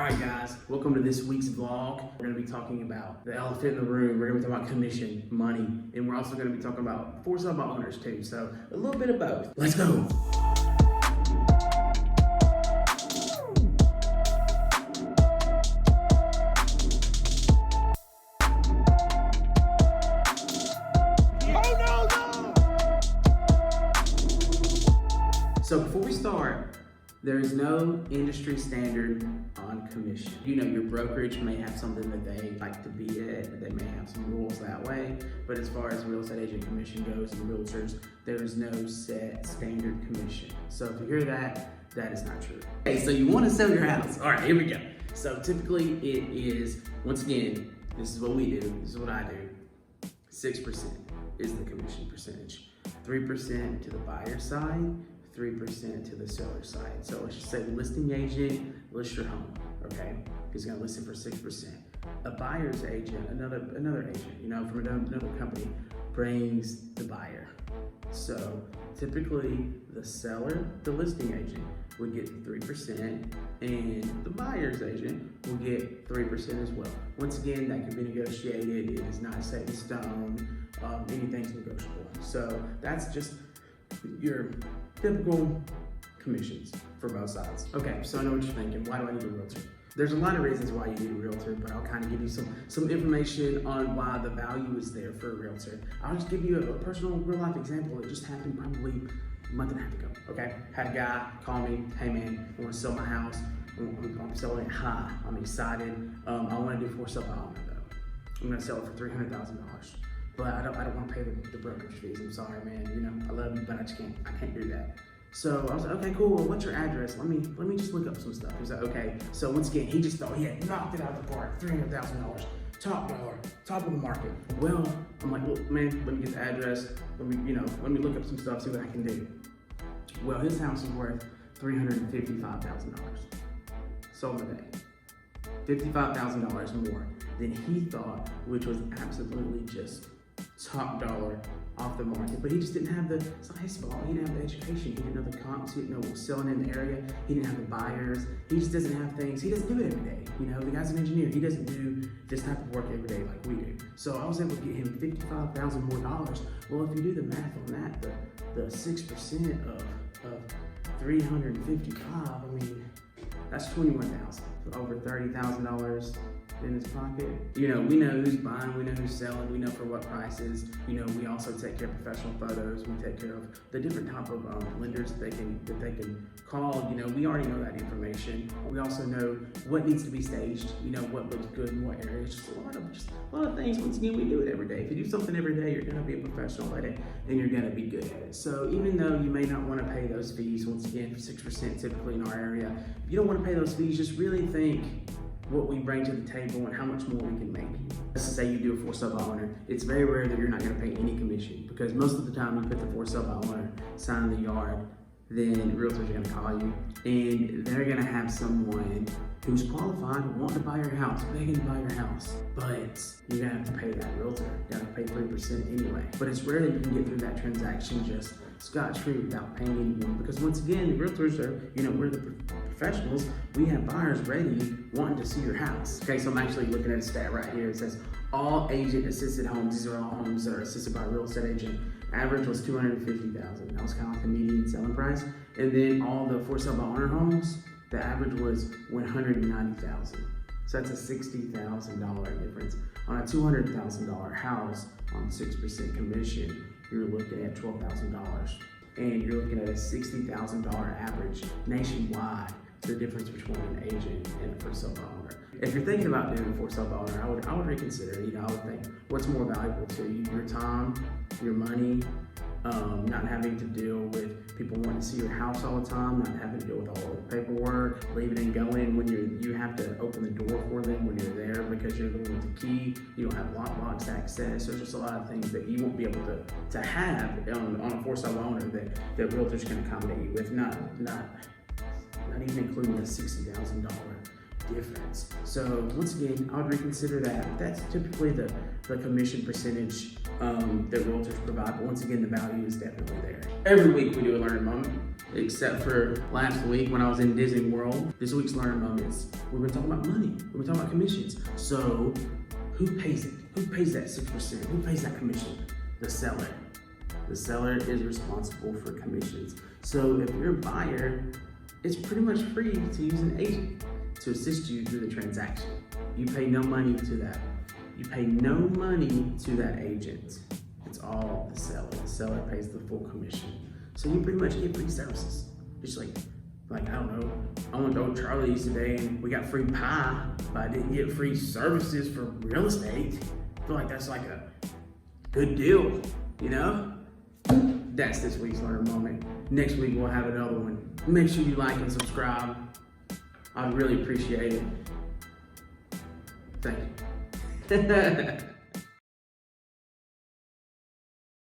Alright guys, welcome to this week's vlog. We're going to be talking about the elephant in the room. We're going to be talking about commission, money, and we're also going to be talking about for sale by owners too. So a little bit of both. Let's go. So before we start, there is no industry standard on commission. You know, your brokerage may have something that they like to be at, they may have some rules that way, but as far as real estate agent commission goes and realtors, there is no set standard commission. So if you hear that, that is not true. Okay, so you want to sell your house. All right, here we go. So typically it is, once again, this is what we do, this is what I do. 6% is the commission percentage. 3% to the buyer side, 3% to the seller side. So let's just say the listing agent lists your home, okay? He's gonna list it for 6%. A buyer's agent, another agent, you know, from another company brings the buyer. So typically the seller, the listing agent, would get 3% and the buyer's agent will get 3% as well. Once again, that can be negotiated. It is not set in stone. Anything's negotiable. So that's just your typical commissions for both sides. Okay, so I know what you're thinking. Why do I need a realtor? There's a lot of reasons why you need a realtor, but I'll kind of give you some information on why the value is there for a realtor. I'll just give you a personal real life example. It just happened probably a month and a half ago, okay? Had a guy call me, hey man, I want to sell my house. I'm selling it high. I'm excited. I want to do for sale by owner though. I'm going to sell it for $300,000. But I don't want to pay the brokerage fees. I'm sorry, man. You know, I love you, but I can't do that. So I was like, okay, cool. Well, what's your address? Let me just look up some stuff. He was like, okay. So once again, he just thought he had knocked it out of the park. $300,000, top dollar, top of the market. Well, I'm like, well, man, let me get the address. Let me look up some stuff, see what I can do. Well, his house is worth $355,000. Sold today. $55,000 more than he thought, which was absolutely just top dollar off the market. But he just didn't have it's not his fault. He didn't have the education. He didn't know the comps. He didn't know what was selling in the area. He didn't have the buyers. He just doesn't have things. He doesn't do it every day. You know, the guy's an engineer. He doesn't do this type of work every day like we do. So I was able to get him $55,000 more dollars. Well, if you do the math on that, the 6% of 355, I mean, that's $21,000. Over $30,000 in his pocket. You know, we know who's buying, we know who's selling, we know for what prices. You know, we also take care of professional photos. We take care of the different type of lenders that they can call. You know, we already know that information. We also know what needs to be staged. You know, what looks good in what areas. Just a lot of things. Once again, we do it every day. If you do something every day, you're gonna be a professional at it, and you're gonna be good at it. So even though you may not want to pay those fees, once again, 6% typically in our area, if you don't want to pay those fees, just really think what we bring to the table and how much more we can make. Let's say you do a for sale by owner. It's very rare that you're not going to pay any commission, because most of the time you put the for sale by owner sign in the yard, then realtors are going to call you and they're going to have someone who's qualified, wanting to buy your house, begging to buy your house, but you're going to have to pay that realtor. You're going to pay 3% anyway. But it's rare that you can get through that transaction just scot-free without paying anyone, because once again, the realtors are, you know, we're the professionals. We have buyers ready, wanting to see your house. Okay, so I'm actually looking at a stat right here. It says all agent assisted homes, these are all homes that are assisted by a real estate agent, average was $250,000. That was kind of like the median selling price. And then all the for sale by owner homes, the average was $190,000. So that's a $60,000 difference. On a $200,000 house on 6% commission, you're looking at $12,000. And you're looking at a $60,000 average nationwide. The difference between an agent and a for sale by owner. If you're thinking about doing a for sale by owner, I would reconsider. You know, I would think, what's more valuable to you? Your time, your money, not having to deal with people wanting to see your house all the time, not having to deal with all the paperwork, leaving and going when you have to open the door for them when you're there because you're the one with the key. You don't have lockbox access. There's just a lot of things that you won't be able to have on a for sale by owner that realtors can accommodate you with. Not even including the $60,000 difference. So once again, I would reconsider that. That's typically the commission percentage that realtors provide, but once again, the value is definitely there. Every week we do a learning moment. except for last week when I was in Disney World. This week's learning moments, we've been talking about money, we've been talking about commissions. So who pays it? Who pays that 6%? Who pays that commission? The seller. The seller is responsible for commissions. So if you're a buyer, it's pretty much free to use an agent to assist you through the transaction. You pay no money to that. You pay no money to that agent. It's all the seller. The seller pays the full commission. So you pretty much get free services. Just like I don't know, I went to Old Charlie's today and we got free pie, but I didn't get free services for real estate. I feel like that's like a good deal, you know? That's this week's learning moment. Next week we'll have another one. Make sure you like and subscribe. I'd really appreciate it. Thank you.